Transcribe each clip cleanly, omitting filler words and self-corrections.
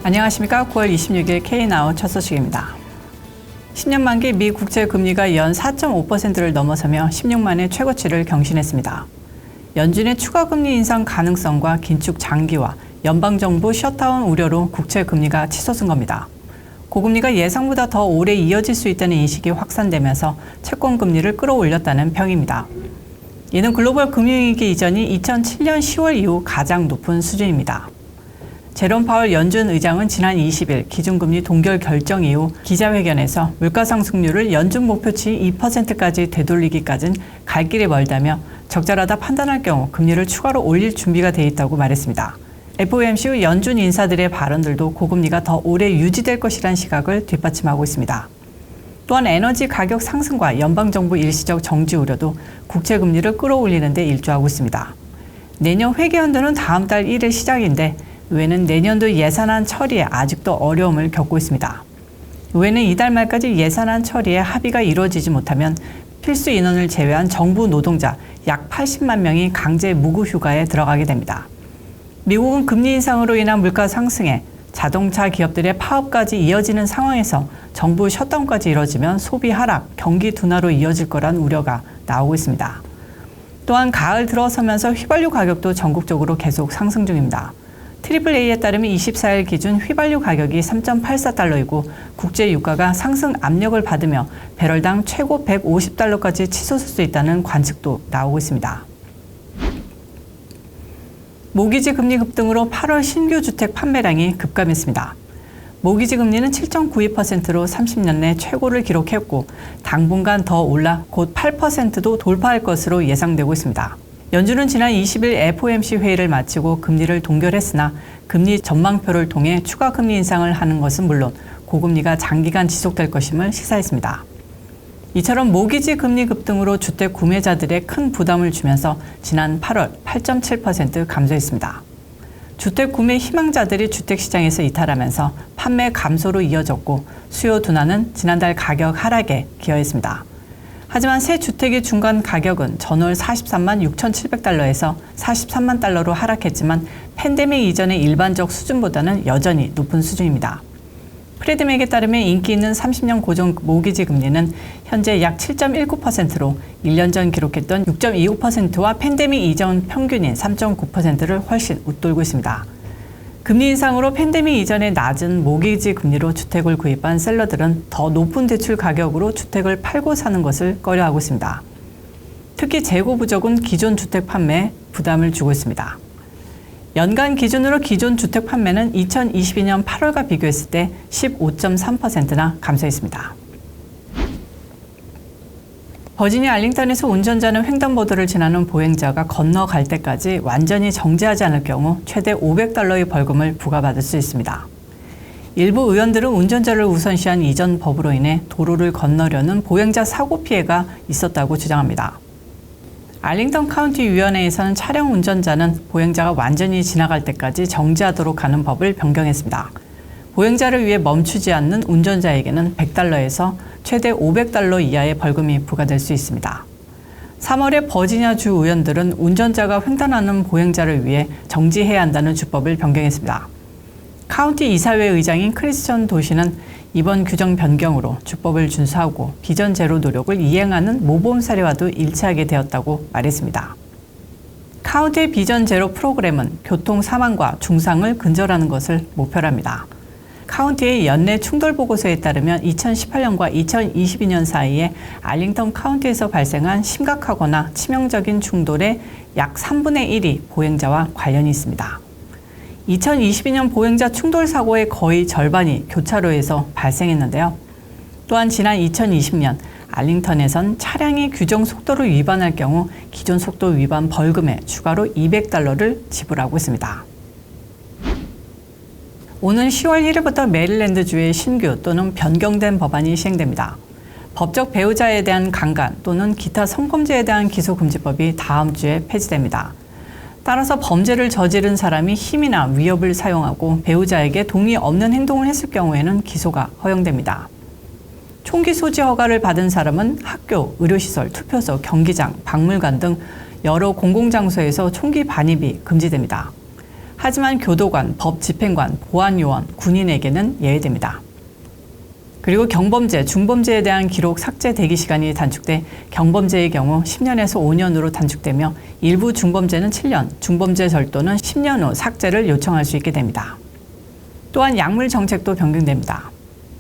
안녕하십니까. 9월 26일 K나우 첫 소식입니다. 10년 만기 미 국채 금리가 연 4.5%를 넘어서며 16만의 최고치를 경신했습니다. 연준의 추가 금리 인상 가능성과 긴축 장기화, 연방정부 셧다운 우려로 국채 금리가 치솟은 겁니다. 고금리가 예상보다 더 오래 이어질 수 있다는 인식이 확산되면서 채권 금리를 끌어올렸다는 평입니다. 이는 글로벌 금융위기 이전이 2007년 10월 이후 가장 높은 수준입니다. 제롬 파월 연준 의장은 지난 20일 기준금리 동결 결정 이후 기자회견에서 물가 상승률을 연준 목표치 2%까지 되돌리기까지는 갈 길이 멀다며 적절하다 판단할 경우 금리를 추가로 올릴 준비가 돼 있다고 말했습니다. FOMC 후 연준 인사들의 발언들도 고금리가 더 오래 유지될 것이라는 시각을 뒷받침하고 있습니다. 또한 에너지 가격 상승과 연방정부 일시적 정지 우려도 국채 금리를 끌어올리는 데 일조하고 있습니다. 내년 회계연도는 다음 달 1일 시작인데 의회는 내년도 예산안 처리에 아직도 어려움을 겪고 있습니다. 의회는 이달 말까지 예산안 처리에 합의가 이루어지지 못하면 필수 인원을 제외한 정부 노동자 약 80만 명이 강제 무급 휴가에 들어가게 됩니다. 미국은 금리 인상으로 인한 물가 상승에 자동차 기업들의 파업까지 이어지는 상황에서 정부 셧다운까지 이뤄지면 소비 하락, 경기 둔화로 이어질 거란 우려가 나오고 있습니다. 또한 가을 들어서면서 휘발유 가격도 전국적으로 계속 상승 중입니다. AAA에 따르면 24일 기준 휘발유 가격이 3.84달러이고 국제 유가가 상승 압력을 받으며 배럴당 최고 150달러까지 치솟을 수 있다는 관측도 나오고 있습니다. 모기지 금리 급등으로 8월 신규 주택 판매량이 급감했습니다. 모기지 금리는 7.92%로 30년 내 최고를 기록했고 당분간 더 올라 곧 8%도 돌파할 것으로 예상되고 있습니다. 연준은 지난 20일 FOMC 회의를 마치고 금리를 동결했으나 금리 전망표를 통해 추가 금리 인상을 하는 것은 물론 고금리가 장기간 지속될 것임을 시사했습니다. 이처럼 모기지 금리 급등으로 주택 구매자들의 큰 부담을 주면서 지난 8월 8.7% 감소했습니다. 주택 구매 희망자들이 주택시장에서 이탈하면서 판매 감소로 이어졌고 수요 둔화는 지난달 가격 하락에 기여했습니다. 하지만 새 주택의 중간 가격은 전월 43만 6,700달러에서 43만 달러로 하락했지만 팬데믹 이전의 일반적 수준보다는 여전히 높은 수준입니다. 프레드맥에 따르면 인기 있는 30년 고정 모기지 금리는 현재 약 7.19%로 1년 전 기록했던 6.25%와 팬데믹 이전 평균인 3.9%를 훨씬 웃돌고 있습니다. 금리 인상으로 팬데믹 이전의 낮은 모기지 금리로 주택을 구입한 셀러들은 더 높은 대출 가격으로 주택을 팔고 사는 것을 꺼려하고 있습니다. 특히 재고 부족은 기존 주택 판매에 부담을 주고 있습니다. 연간 기준으로 기존 주택 판매는 2022년 8월과 비교했을 때 15.3%나 감소했습니다. 버지니아 알링턴에서 운전자는 횡단보도를 지나는 보행자가 건너갈 때까지 완전히 정지하지 않을 경우 최대 $500의 벌금을 부과받을 수 있습니다. 일부 의원들은 운전자를 우선시한 이전 법으로 인해 도로를 건너려는 보행자 사고 피해가 있었다고 주장합니다. 알링턴 카운티 위원회에서는 차량 운전자는 보행자가 완전히 지나갈 때까지 정지하도록 하는 법을 변경했습니다. 보행자를 위해 멈추지 않는 운전자에게는 $100에서 최대 $500 이하의 벌금이 부과될 수 있습니다. 3월에 버지니아주 의원들은 운전자가 횡단하는 보행자를 위해 정지해야 한다는 주법을 변경했습니다. 카운티 이사회 의장인 크리스천 도시는 이번 규정 변경으로 주법을 준수하고 비전 제로 노력을 이행하는 모범 사례와도 일치하게 되었다고 말했습니다. 카운티의 비전 제로 프로그램은 교통 사망과 중상을 근절하는 것을 목표로 합니다. 카운티의 연내 충돌 보고서에 따르면 2018년과 2022년 사이에 알링턴 카운티에서 발생한 심각하거나 치명적인 충돌의 약 3분의 1이 보행자와 관련이 있습니다. 2022년 보행자 충돌 사고의 거의 절반이 교차로에서 발생했는데요. 또한 지난 2020년 알링턴에선 차량이 규정 속도를 위반할 경우 기존 속도 위반 벌금에 추가로 $200를 지불하고 있습니다. 오는 10월 1일부터 메릴랜드주의 신규 또는 변경된 법안이 시행됩니다. 법적 배우자에 대한 강간 또는 기타 성범죄에 대한 기소금지법이 다음 주에 폐지됩니다. 따라서 범죄를 저지른 사람이 힘이나 위협을 사용하고 배우자에게 동의 없는 행동을 했을 경우에는 기소가 허용됩니다. 총기 소지 허가를 받은 사람은 학교, 의료시설, 투표소, 경기장, 박물관 등 여러 공공장소에서 총기 반입이 금지됩니다. 하지만 교도관, 법집행관, 보안요원, 군인에게는 예외됩니다. 그리고 경범죄, 중범죄에 대한 기록 삭제 대기 시간이 단축돼 경범죄의 경우 10년에서 5년으로 단축되며 일부 중범죄는 7년, 중범죄 절도는 10년 후 삭제를 요청할 수 있게 됩니다. 또한 약물 정책도 변경됩니다.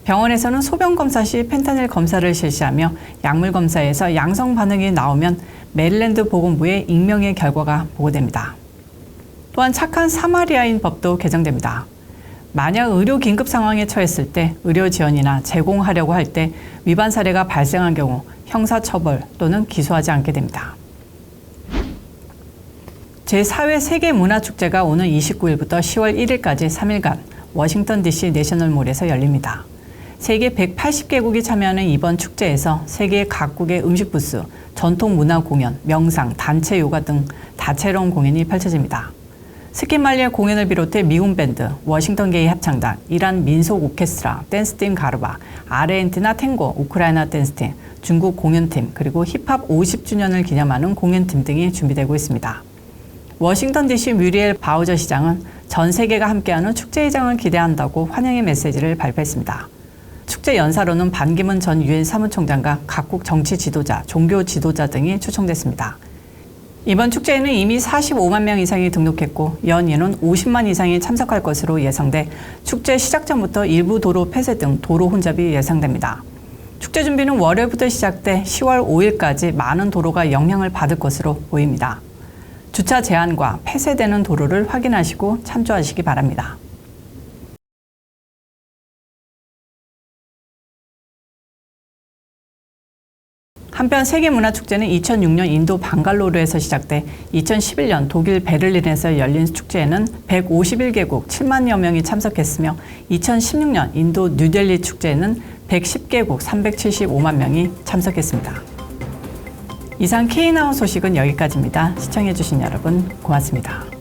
병원에서는 소변 검사 시 펜타닐 검사를 실시하며 약물 검사에서 양성 반응이 나오면 메릴랜드 보건부에 익명의 결과가 보고됩니다. 또한 착한 사마리아인 법도 개정됩니다. 만약 의료 긴급 상황에 처했을 때 의료 지원이나 제공하려고 할 때 위반 사례가 발생한 경우 형사처벌 또는 기소하지 않게 됩니다. 제4회 세계문화축제가 오는 29일부터 10월 1일까지 3일간 워싱턴 DC 내셔널몰에서 열립니다. 세계 180개국이 참여하는 이번 축제에서 세계 각국의 음식 부스, 전통 문화 공연, 명상, 단체 요가 등 다채로운 공연이 펼쳐집니다. 스키말리아 공연을 비롯해 미군 밴드, 워싱턴 게이 합창단, 이란 민속 오케스트라, 댄스팀 가르바, 아르헨티나 탱고, 우크라이나 댄스팀, 중국 공연팀, 그리고 힙합 50주년을 기념하는 공연팀 등이 준비되고 있습니다. 워싱턴 DC 뮤리엘 바우저 시장은 전 세계가 함께하는 축제의장을 기대한다고 환영의 메시지를 발표했습니다. 축제 연사로는 반기문 전 유엔 사무총장과 각국 정치 지도자, 종교 지도자 등이 초청됐습니다. 이번 축제에는 이미 45만 명 이상이 등록했고 연인은 50만 이상이 참석할 것으로 예상돼 축제 시작 전부터 일부 도로 폐쇄 등 도로 혼잡이 예상됩니다. 축제 준비는 월요일부터 시작돼 10월 5일까지 많은 도로가 영향을 받을 것으로 보입니다. 주차 제한과 폐쇄되는 도로를 확인하시고 참조하시기 바랍니다. 한편 세계문화축제는 2006년 인도 방갈로르에서 시작돼 2011년 독일 베를린에서 열린 축제에는 151개국 7만여 명이 참석했으며 2016년 인도 뉴델리 축제에는 110개국 375만 명이 참석했습니다. 이상 K나우 소식은 여기까지입니다. 시청해주신 여러분 고맙습니다.